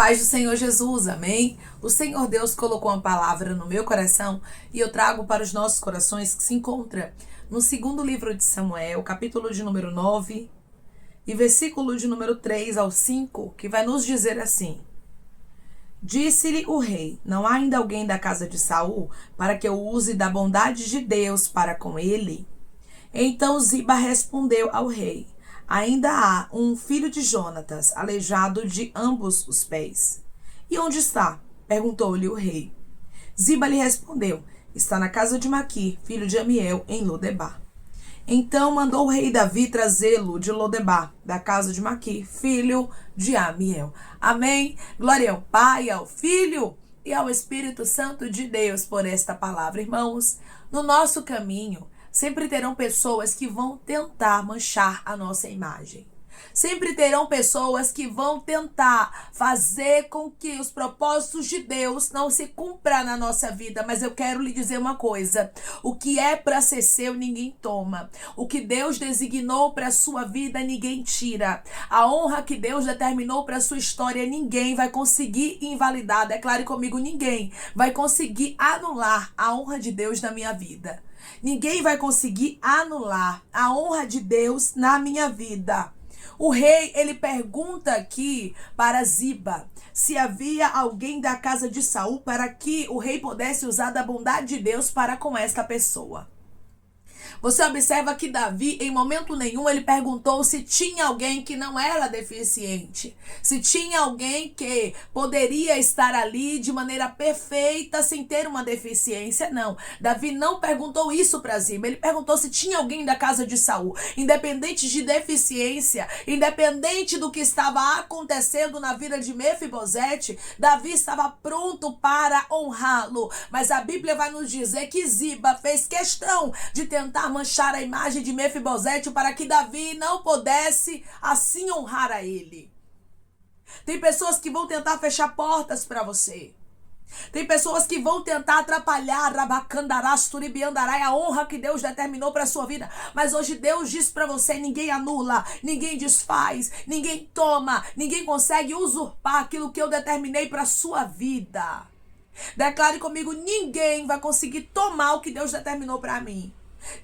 paz do Senhor Jesus, amém? O Senhor Deus colocou uma palavra no meu coração e eu trago para os nossos corações que se encontra no segundo livro de Samuel, capítulo de número 9 e versículo de número 3 ao 5, que vai nos dizer assim: Disse-lhe o rei: não há ainda alguém da casa de Saul para que eu use da bondade de Deus para com ele? Então Ziba respondeu ao rei: ainda há um filho de Jonatas, aleijado de ambos os pés. E onde está? Perguntou-lhe o rei. Ziba lhe respondeu: está na casa de Maquir, filho de Amiel, em Lodebar. Então mandou o rei Davi trazê-lo de Lodebar, da casa de Maquir, filho de Amiel. Amém? Glória ao Pai, ao Filho e ao Espírito Santo de Deus por esta palavra. Irmãos, no nosso caminho, sempre terão pessoas que vão tentar manchar a nossa imagem. Sempre terão pessoas que vão tentar fazer com que os propósitos de Deus não se cumpram na nossa vida. Mas eu quero lhe dizer uma coisa: o que é para ser seu, ninguém toma. O que Deus designou para a sua vida, ninguém tira. A honra que Deus determinou para a sua história, ninguém vai conseguir invalidar. Declare comigo: ninguém vai conseguir anular a honra de Deus na minha vida. Ninguém vai conseguir anular a honra de Deus na minha vida. O rei, ele pergunta aqui para Ziba se havia alguém da casa de Saul para que o rei pudesse usar da bondade de Deus para com esta pessoa. Você observa que Davi, em momento nenhum, ele perguntou se tinha alguém que não era deficiente. Se tinha alguém que poderia estar ali de maneira perfeita, sem ter uma deficiência. Não. Davi não perguntou isso para Ziba. Ele perguntou se tinha alguém da casa de Saul. Independente de deficiência, independente do que estava acontecendo na vida de Mefibosete, Davi estava pronto para honrá-lo. Mas a Bíblia vai nos dizer que Ziba fez questão de tentar manchar a imagem de Mefibosete para que Davi não pudesse assim honrar a ele. Tem pessoas que vão tentar fechar portas para você. Tem pessoas que vão tentar atrapalhar a honra que Deus determinou para a sua vida. Mas hoje Deus diz para você: ninguém anula, ninguém desfaz, ninguém toma, ninguém consegue usurpar aquilo que eu determinei para a sua vida. Declare comigo: ninguém vai conseguir tomar o que Deus determinou para mim.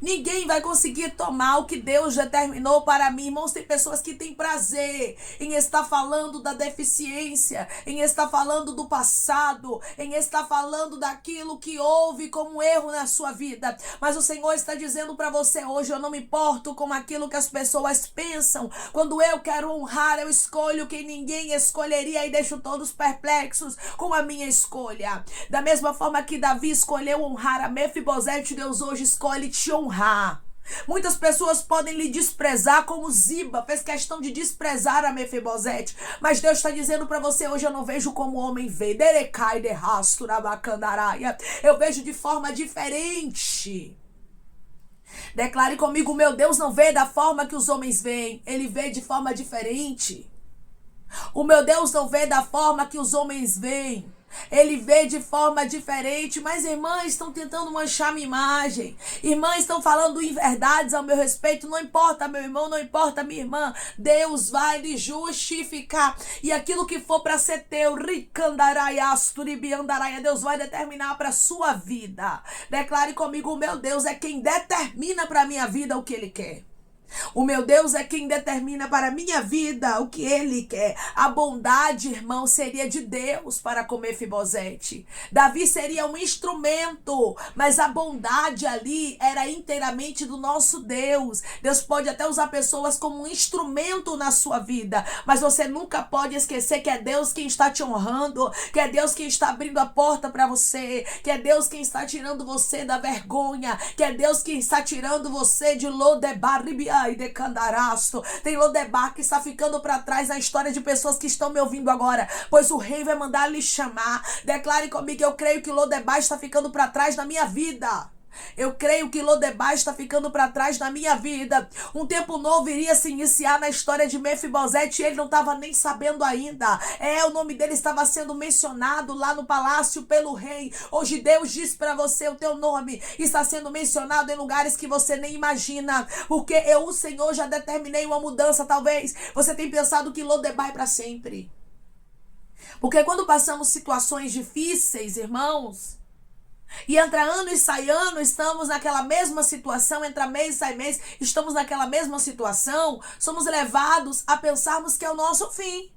Ninguém vai conseguir tomar o que Deus determinou para mim. Irmãos, tem pessoas que têm prazer em estar falando da deficiência, em estar falando do passado, em estar falando daquilo que houve como erro na sua vida. Mas o Senhor está dizendo para você hoje: eu não me importo com aquilo que as pessoas pensam. Quando eu quero honrar, eu escolho quem ninguém escolheria e deixo todos perplexos com a minha escolha. Da mesma forma que Davi escolheu honrar a Mefibosete, Deus hoje escolhe te honrar. Muitas pessoas podem lhe desprezar, como Ziba fez questão de desprezar a Mefibosete, mas Deus está dizendo para você hoje: eu não vejo como o homem vê. Eu vejo de forma diferente. Declare comigo: meu Deus não vê da forma que os homens veem, ele vê de forma diferente. O meu Deus não vê da forma que os homens veem, ele vê de forma diferente. Mas irmãs estão tentando manchar minha imagem. Irmãs estão falando inverdades ao meu respeito. Não importa, meu irmão, não importa, minha irmã. Deus vai lhe justificar. E aquilo que for para ser teu, Deus vai determinar para sua vida. Declare comigo: o meu Deus é quem determina para minha vida o que ele quer. O meu Deus é quem determina para a minha vida o que ele quer. A bondade, irmão, seria de Deus para com Mefibosete. Davi seria um instrumento, mas a bondade ali era inteiramente do nosso Deus. Deus pode até usar pessoas como um instrumento na sua vida, mas você nunca pode esquecer que é Deus quem está te honrando, que é Deus quem está abrindo a porta para você, que é Deus quem está tirando você da vergonha, que é Deus quem está tirando você de Lodebar e de Candarasto. Tem Lodebar que está ficando para trás na história de pessoas que estão me ouvindo agora, pois o rei vai mandar lhe chamar. Declare comigo: eu creio que Lodebar está ficando para trás na minha vida. Eu creio que Lodebar está ficando para trás na minha vida. Um tempo novo iria se iniciar na história de Mefibosete e ele não estava nem sabendo ainda. O nome dele estava sendo mencionado lá no palácio pelo rei. Hoje Deus diz para você: o teu nome está sendo mencionado em lugares que você nem imagina, porque eu, o Senhor, já determinei uma mudança. Talvez você tenha pensado que Lodebar é para sempre. Porque quando passamos situações difíceis, irmãos, e entra ano e sai ano, estamos naquela mesma situação, entra mês e sai mês, estamos naquela mesma situação, somos levados a pensarmos que é o nosso fim.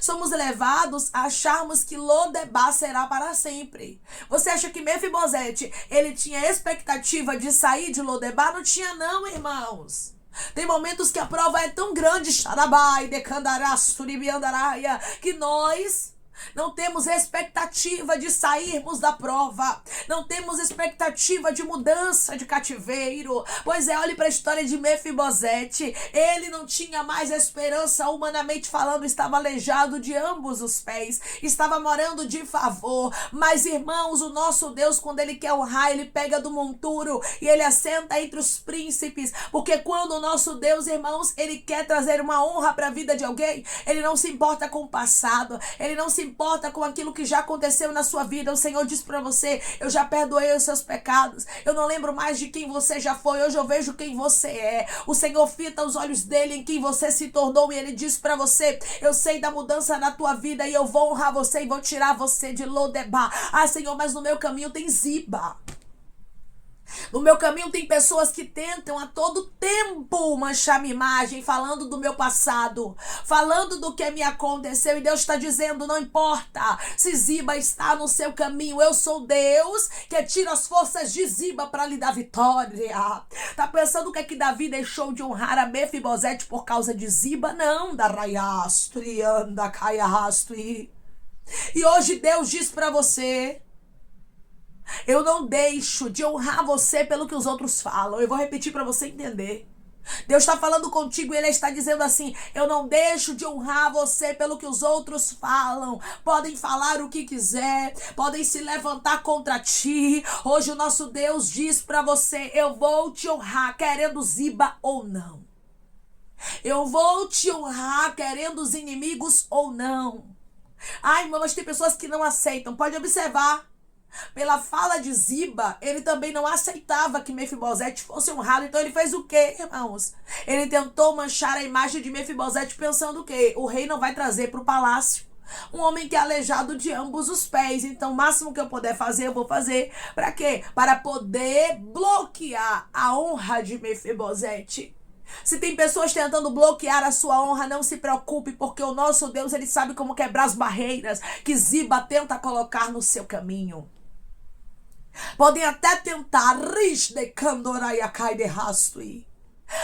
Somos levados a acharmos que Lodebar será para sempre. Você acha que Mefibosete, ele tinha expectativa de sair de Lodebar? Não tinha não, irmãos. Tem momentos que a prova é tão grande, Xarabai, Decandará, Suribiandaraia, que nós não temos expectativa de sairmos da prova. Não temos expectativa de mudança de cativeiro. Pois é, olhe para a história de Mefibosete. Ele não tinha mais esperança, humanamente falando, estava aleijado de ambos os pés. Estava morando de favor. Mas, irmãos, o nosso Deus, quando ele quer honrar, ele pega do monturo e ele assenta entre os príncipes. Porque quando o nosso Deus, irmãos, ele quer trazer uma honra para a vida de alguém, ele não se importa com o passado. Ele não se importa com aquilo que já aconteceu na sua vida. O Senhor diz para você: eu já perdoei os seus pecados, eu não lembro mais de quem você já foi, hoje eu vejo quem você é. O Senhor fita os olhos dele em quem você se tornou e ele diz para você: eu sei da mudança na tua vida e eu vou honrar você e vou tirar você de Lodebar. Ah, Senhor, mas no meu caminho tem Ziba. No meu caminho tem pessoas que tentam a todo tempo manchar minha imagem, falando do meu passado, falando do que me aconteceu. E Deus está dizendo: não importa se Ziba está no seu caminho, eu sou Deus que tira as forças de Ziba para lhe dar vitória. Tá pensando que Davi deixou de honrar a Mefibosete por causa de Ziba? Não, da raiastri, anda, caiastri. E hoje Deus diz para você: eu não deixo de honrar você pelo que os outros falam. Eu vou repetir para você entender. Deus está falando contigo e ele está dizendo assim: eu não deixo de honrar você pelo que os outros falam. Podem falar o que quiser, podem se levantar contra ti. Hoje o nosso Deus diz para você: eu vou te honrar querendo Ziba ou não. Eu vou te honrar querendo os inimigos ou não. Ai, irmão, mas tem pessoas que não aceitam. Pode observar. Pela fala de Ziba, ele também não aceitava que Mefibosete fosse honrado. Então ele fez o quê, irmãos? Ele tentou manchar a imagem de Mefibosete pensando o quê? O rei não vai trazer para o palácio um homem que é aleijado de ambos os pés. Então o máximo que eu puder fazer, eu vou fazer. Para quê? Para poder bloquear a honra de Mefibosete. Se tem pessoas tentando bloquear a sua honra, não se preocupe, porque o nosso Deus, ele sabe como quebrar as barreiras que Ziba tenta colocar no seu caminho. Podem até tentar,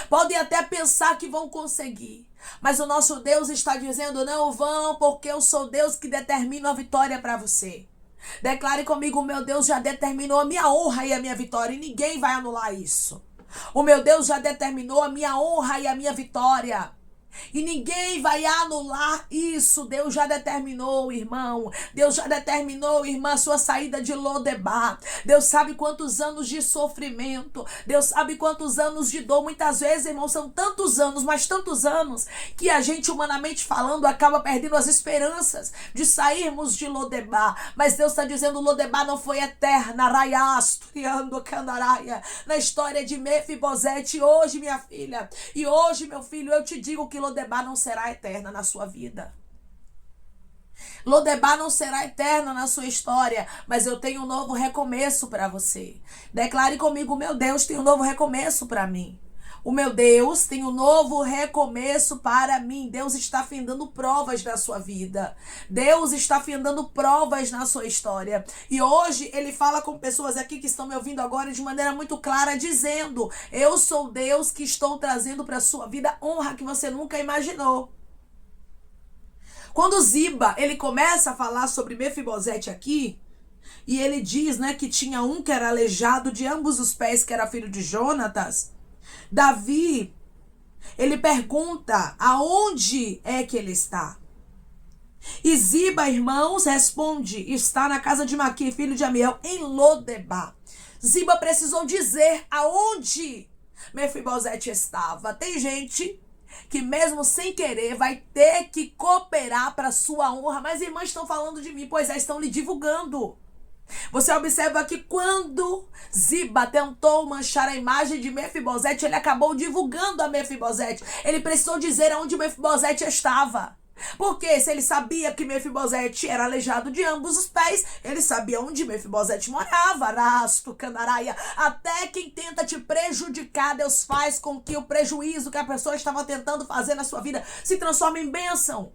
podem até pensar que vão conseguir, mas o nosso Deus está dizendo: não vão, porque eu sou Deus que determina a vitória para você. Declare comigo: o meu Deus já determinou a minha honra e a minha vitória, e ninguém vai anular isso. O meu Deus já determinou a minha honra e a minha vitória. E ninguém vai anular isso. Deus já determinou, irmão. Deus já determinou, irmã, a sua saída de Lodebar. Deus sabe quantos anos de sofrimento. Deus sabe quantos anos de dor. Muitas vezes, irmão, são tantos anos, mas tantos anos, que a gente, humanamente falando, acaba perdendo as esperanças de sairmos de Lodebar. Mas Deus está dizendo: Lodebar não foi eterna. Na história de Mefibosete, hoje, minha filha, e hoje, meu filho, eu te digo que Lodebar não será eterna na sua vida. Lodebar não será eterna na sua história, mas eu tenho um novo recomeço para você. Declare comigo: meu Deus tem um novo recomeço para mim. O meu Deus tem um novo recomeço para mim. Deus está findando provas na sua vida. Deus está findando provas na sua história. E hoje ele fala com pessoas aqui que estão me ouvindo agora de maneira muito clara, dizendo: eu sou Deus que estou trazendo para a sua vida honra que você nunca imaginou. Quando Ziba, ele começa a falar sobre Mefibosete aqui, e ele diz, né, que tinha um que era aleijado de ambos os pés, que era filho de Jonatas. Davi, ele pergunta aonde é que ele está. E Ziba, irmãos, responde: está na casa de Maquir, filho de Amiel, em Lodebar. Ziba precisou dizer aonde Mefibosete estava. Tem gente que mesmo sem querer vai ter que cooperar para sua honra. Mas irmãs, estão falando de mim, pois é, estão lhe divulgando. Você observa que quando Ziba tentou manchar a imagem de Mefibosete, ele acabou divulgando a Mefibosete. Ele precisou dizer onde Mefibosete estava. Porque se ele sabia que Mefibosete era aleijado de ambos os pés, ele sabia onde Mefibosete morava, Arasto, Candaraia. Até quem tenta te prejudicar, Deus faz com que o prejuízo que a pessoa estava tentando fazer na sua vida se transforme em bênção.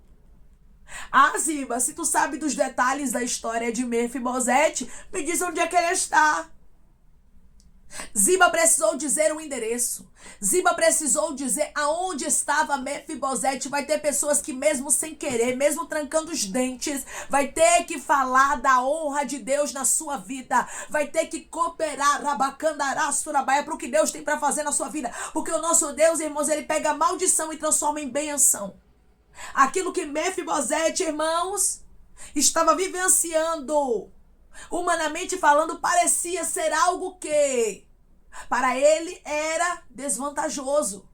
Ah, Ziba, se tu sabe dos detalhes da história de Mefibosete, me diz onde é que ele está. Ziba precisou dizer o endereço. Ziba precisou dizer aonde estava Mefibosete. Vai ter pessoas que mesmo sem querer, mesmo trancando os dentes, vai ter que falar da honra de Deus na sua vida. Vai ter que cooperar, Rabacandará, Surabaia, para o que Deus tem para fazer na sua vida. Porque o nosso Deus, irmãos, ele pega a maldição e transforma em bênção. Aquilo que Mefibosete, irmãos, estava vivenciando, humanamente falando, parecia ser algo que para ele era desvantajoso,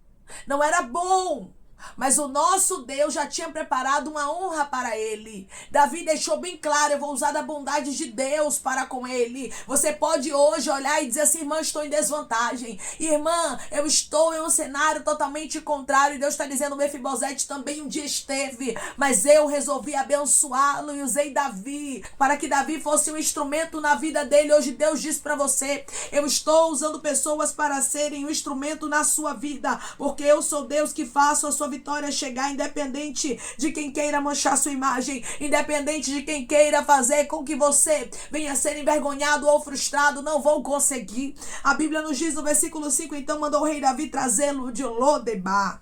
não era bom. Mas o nosso Deus já tinha preparado uma honra para ele. Davi deixou bem claro: eu vou usar da bondade de Deus para com ele. Você pode hoje olhar e dizer assim: irmã, estou em desvantagem. Irmã, eu estou em um cenário totalmente contrário. E Deus está dizendo: Mefibosete também um dia esteve, mas eu resolvi abençoá-lo e usei Davi para que Davi fosse um instrumento na vida dele. Hoje Deus diz para você: eu estou usando pessoas para serem um instrumento na sua vida, porque eu sou Deus que faço a sua vitória chegar, independente de quem queira manchar sua imagem, independente de quem queira fazer com que você venha ser envergonhado ou frustrado, não vão conseguir. A Bíblia nos diz no versículo 5: então mandou o rei Davi trazê-lo de Lodebar,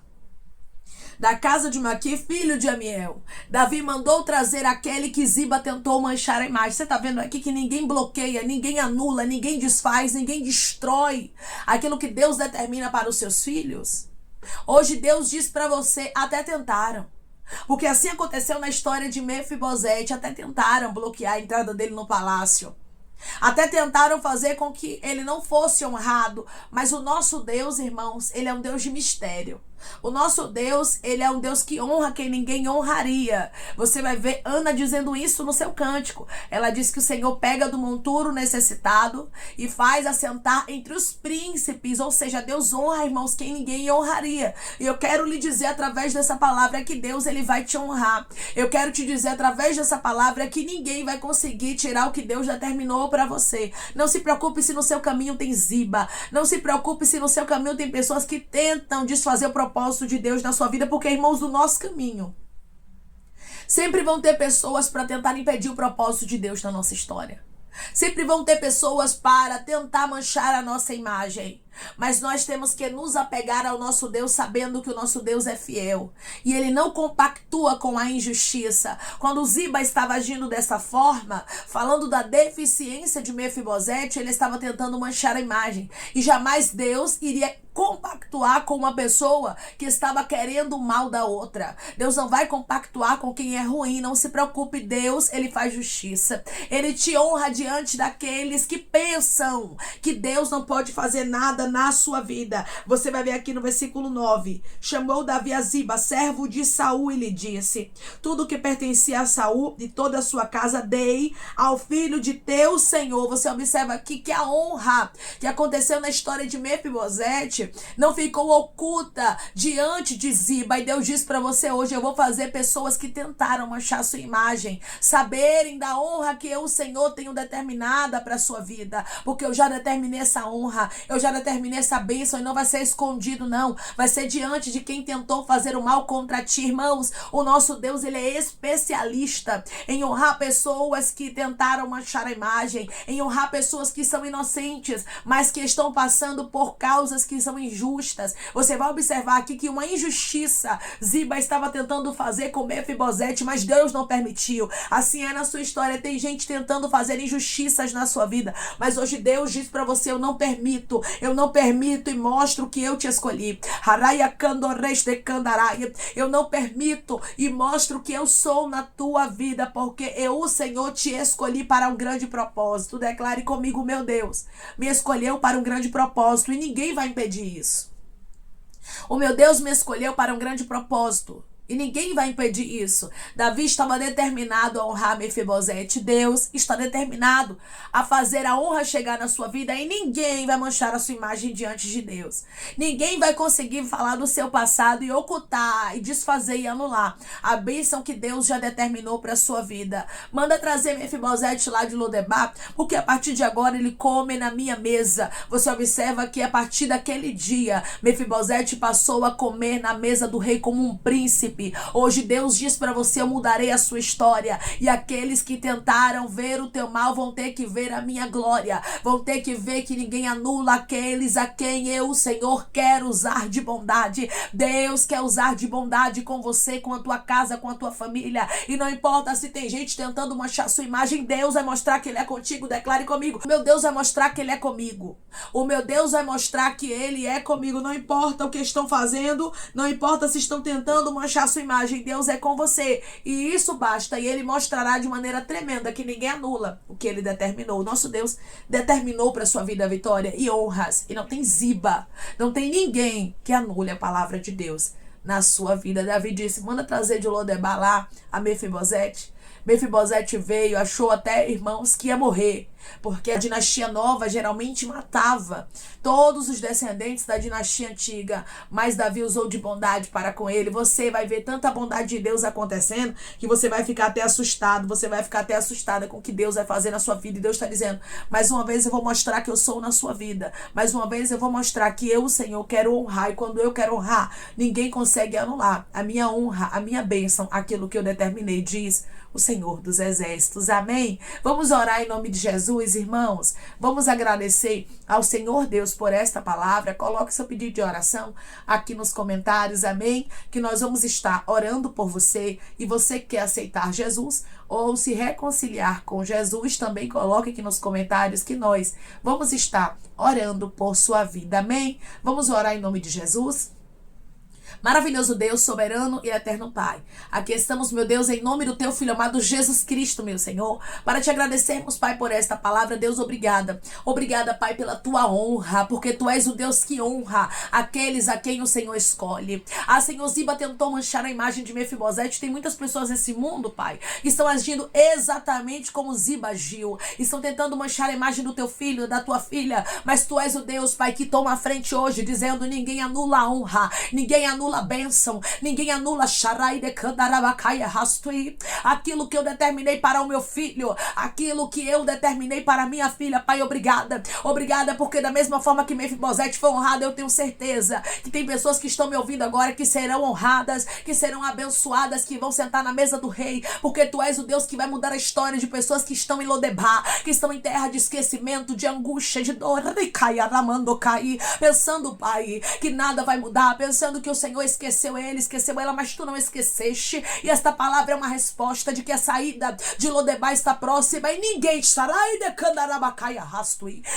da casa de Maqui, filho de Amiel. Davi mandou trazer aquele que Ziba tentou manchar a imagem. Você está vendo aqui que ninguém bloqueia, ninguém anula, ninguém desfaz, ninguém destrói aquilo que Deus determina para os seus filhos. Hoje Deus diz para você: até tentaram. Porque assim aconteceu na história de Mefibosete. Até tentaram bloquear a entrada dele no palácio. Até tentaram fazer com que ele não fosse honrado. Mas o nosso Deus, irmãos, ele é um Deus de mistério. O nosso Deus, ele é um Deus que honra quem ninguém honraria. Você vai ver Ana dizendo isso no seu cântico. Ela diz que o Senhor pega do monturo necessitado e faz assentar entre os príncipes. Ou seja, Deus honra, irmãos, quem ninguém honraria. E eu quero lhe dizer através dessa palavra que Deus, ele vai te honrar. Eu quero te dizer através dessa palavra que ninguém vai conseguir tirar o que Deus determinou para você. Não se preocupe se no seu caminho tem Ziba. Não se preocupe se no seu caminho tem pessoas que tentam desfazer o propósito de Deus na sua vida, porque, irmãos, do nosso caminho sempre vão ter pessoas para tentar impedir o propósito de Deus na nossa história. Sempre vão ter pessoas para tentar manchar a nossa imagem. Mas nós temos que nos apegar ao nosso Deus, sabendo que o nosso Deus é fiel. E ele não compactua com a injustiça. Quando Ziba estava agindo dessa forma, falando da deficiência de Mefibosete, ele estava tentando manchar a imagem. E jamais Deus iria compactuar com uma pessoa que estava querendo o mal da outra. Deus não vai compactuar com quem é ruim. Não se preocupe, Deus, ele faz justiça. Ele te honra diante daqueles que pensam que Deus não pode fazer nada na sua vida. Você vai ver aqui no versículo 9. Chamou Davi a Ziba, servo de Saul, e lhe disse: tudo que pertencia a Saul e toda a sua casa dei ao filho de teu senhor. Você observa aqui que a honra que aconteceu na história de Mefibosete não ficou oculta diante de Ziba. E Deus diz para você hoje: eu vou fazer pessoas que tentaram manchar sua imagem saberem da honra que eu, o Senhor, tenho determinada para sua vida, porque eu já determinei essa honra, eu já determinei essa bênção, e não vai ser escondido, não. Vai ser diante de quem tentou fazer o mal contra ti. Irmãos, o nosso Deus, ele é especialista em honrar pessoas que tentaram manchar a imagem, em honrar pessoas que são inocentes, mas que estão passando por causas que são injustas. Você vai observar aqui que uma injustiça Ziba estava tentando fazer com Mefibosete, mas Deus não permitiu. Assim é na sua história. Tem gente tentando fazer injustiças na sua vida, mas hoje Deus diz para você: eu não permito e mostro que eu te escolhi. Eu não permito e mostro que eu sou na tua vida, porque eu, o Senhor, te escolhi para um grande propósito. Declare comigo: meu Deus me escolheu para um grande propósito e ninguém vai impedir isso. O meu Deus me escolheu para um grande propósito E ninguém vai impedir isso. Davi estava determinado a honrar Mefibosete. Deus está determinado a fazer a honra chegar na sua vida e ninguém vai manchar a sua imagem diante de Deus. Ninguém vai conseguir falar do seu passado e ocultar e desfazer e anular a bênção que Deus já determinou para a sua vida. Manda trazer Mefibosete lá de Lodebar, porque a partir de agora ele come na minha mesa. Você observa que a partir daquele dia, Mefibosete passou a comer na mesa do rei como um príncipe. Hoje Deus diz para você: eu mudarei a sua história, e aqueles que tentaram ver o teu mal vão ter que ver a minha glória, vão ter que ver que ninguém anula aqueles a quem eu, o Senhor, quero usar de bondade. Deus quer usar de bondade com você, com a tua casa, com a tua família, e não importa se tem gente tentando manchar sua imagem, Deus vai mostrar que Ele é contigo. Declare comigo: meu Deus vai mostrar que Ele é comigo. O meu Deus vai mostrar que Ele é comigo. Não importa o que estão fazendo, não importa se estão tentando manchar sua imagem, Deus é com você, e isso basta, e Ele mostrará de maneira tremenda que ninguém anula o que Ele determinou. O nosso Deus determinou para sua vida a vitória e honras, e não tem ziba, não tem ninguém que anule a palavra de Deus na sua vida. Davi disse: manda trazer de Lodebar lá a Mefibosete. Mefibosete veio, achou até, irmãos, que ia morrer, porque a dinastia nova geralmente matava todos os descendentes da dinastia antiga, mas Davi usou de bondade para com ele. Você vai ver tanta bondade de Deus acontecendo que você vai ficar até assustado, você vai ficar até assustada com o que Deus vai fazer na sua vida. E Deus está dizendo: mais uma vez eu vou mostrar que eu sou na sua vida, mais uma vez eu vou mostrar que eu, o Senhor, quero honrar, e quando eu quero honrar, ninguém consegue anular a minha honra, a minha bênção, aquilo que eu determinei, diz o Senhor dos Exércitos. Amém? Vamos orar em nome de Jesus, irmãos. Vamos agradecer ao Senhor Deus por esta palavra. Coloque seu pedido de oração aqui nos comentários. Amém? Que nós vamos estar orando por você, e você que quer aceitar Jesus ou se reconciliar com Jesus, também coloque aqui nos comentários que nós vamos estar orando por sua vida. Amém? Vamos orar em nome de Jesus. Maravilhoso Deus, soberano e eterno Pai, aqui estamos, meu Deus, em nome do teu Filho amado Jesus Cristo, meu Senhor, para te agradecermos, Pai, por esta palavra. Deus, obrigada. Obrigada, Pai, pela tua honra, porque tu és o Deus que honra aqueles a quem o Senhor escolhe. Ah, Senhor, Ziba tentou manchar a imagem de Mefibosete. Tem muitas pessoas nesse mundo, Pai, que estão agindo exatamente como Ziba agiu. Estão tentando manchar a imagem do teu filho, da tua filha, mas tu és o Deus, Pai, que toma a frente hoje, dizendo: ninguém anula a honra, ninguém anula a bênção, ninguém anula aquilo que eu determinei para o meu filho, aquilo que eu determinei para a minha filha. Pai, obrigada. Obrigada, porque da mesma forma que Mefibosete foi honrado, eu tenho certeza que tem pessoas que estão me ouvindo agora que serão honradas, que serão abençoadas, que vão sentar na mesa do rei, porque tu és o Deus que vai mudar a história de pessoas que estão em Lodebar, que estão em terra de esquecimento, de angústia, de dor, pensando, Pai, que nada vai mudar, pensando que o Senhor esqueceu ele, esqueceu ela, mas tu não esqueceste. E esta palavra é uma resposta de que a saída de Lodebar está próxima, e ninguém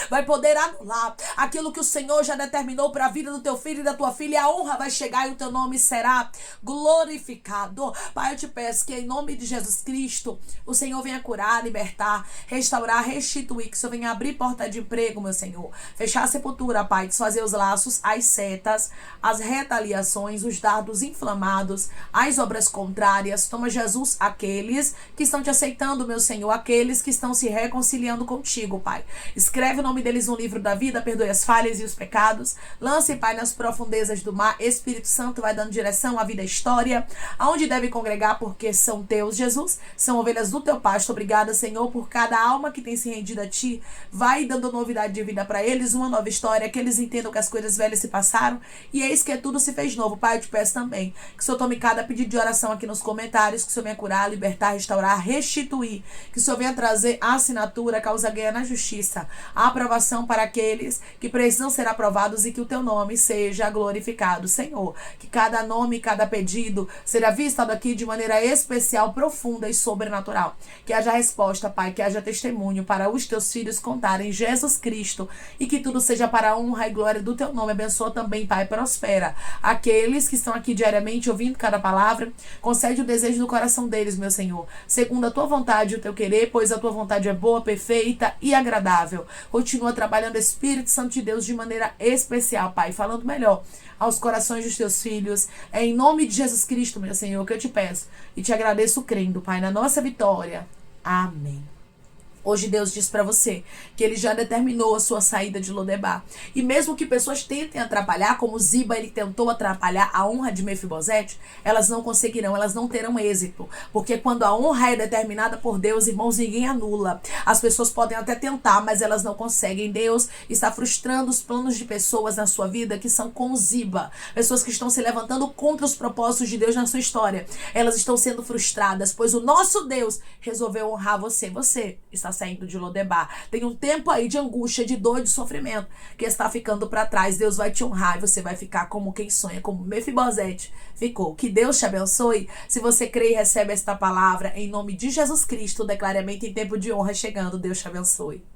vai poder anular aquilo que o Senhor já determinou para a vida do teu filho e da tua filha. E a honra vai chegar e o teu nome será glorificado. Pai, eu te peço que em nome de Jesus Cristo o Senhor venha curar, libertar, restaurar, restituir, que o Senhor venha abrir porta de emprego, meu Senhor, fechar a sepultura, Pai, desfazer os laços, as setas, as retaliações, os dardos inflamados, as obras contrárias. Toma, Jesus, aqueles que estão te aceitando, meu Senhor, aqueles que estão se reconciliando contigo, Pai. Escreve o nome deles no livro da vida, perdoe as falhas e os pecados. Lance, Pai, nas profundezas do mar. Espírito Santo vai dando direção à vida e história, aonde deve congregar, porque são teus, Jesus, são ovelhas do teu pasto. Obrigada, Senhor, por cada alma que tem se rendido a ti. Vai dando novidade de vida para eles, uma nova história, que eles entendam que as coisas velhas se passaram e eis que tudo se fez novo. Pai, eu te peço também que o Senhor tome cada pedido de oração aqui nos comentários, que o Senhor venha curar, libertar, restaurar, restituir, que o Senhor venha trazer a assinatura, causa ganha na justiça, a aprovação para aqueles que precisam ser aprovados, e que o teu nome seja glorificado, Senhor. Que cada nome, cada pedido será visto aqui de maneira especial, profunda e sobrenatural. Que haja resposta, Pai, que haja testemunho para os teus filhos contarem Jesus Cristo, e que tudo seja para a honra e glória do teu nome. Abençoa também, Pai, prospera aquele aqueles que estão aqui diariamente ouvindo cada palavra, concede o desejo do coração deles, meu Senhor, segundo a tua vontade e o teu querer, pois a tua vontade é boa, perfeita e agradável. Continua trabalhando, Espírito Santo de Deus, de maneira especial, Pai, falando melhor aos corações dos teus filhos. É em nome de Jesus Cristo, meu Senhor, que eu te peço e te agradeço crendo, Pai, na nossa vitória. Amém. Hoje Deus diz para você que Ele já determinou a sua saída de Lodebar. E mesmo que pessoas tentem atrapalhar, como Ziba, ele tentou atrapalhar a honra de Mefibosete, elas não conseguirão, elas não terão êxito. Porque quando a honra é determinada por Deus, irmãos, ninguém anula. As pessoas podem até tentar, mas elas não conseguem. Deus está frustrando os planos de pessoas na sua vida que são como Ziba. Pessoas que estão se levantando contra os propósitos de Deus na sua história. Elas estão sendo frustradas, pois o nosso Deus resolveu honrar você. Você está saindo de Lodebar. Tem um tempo aí de angústia, de dor, de sofrimento que está ficando para trás. Deus vai te honrar e você vai ficar como quem sonha, como Mefibosete ficou. Que Deus te abençoe. Se você crê e recebe esta palavra, em nome de Jesus Cristo, declaramento em tempo de honra chegando. Deus te abençoe.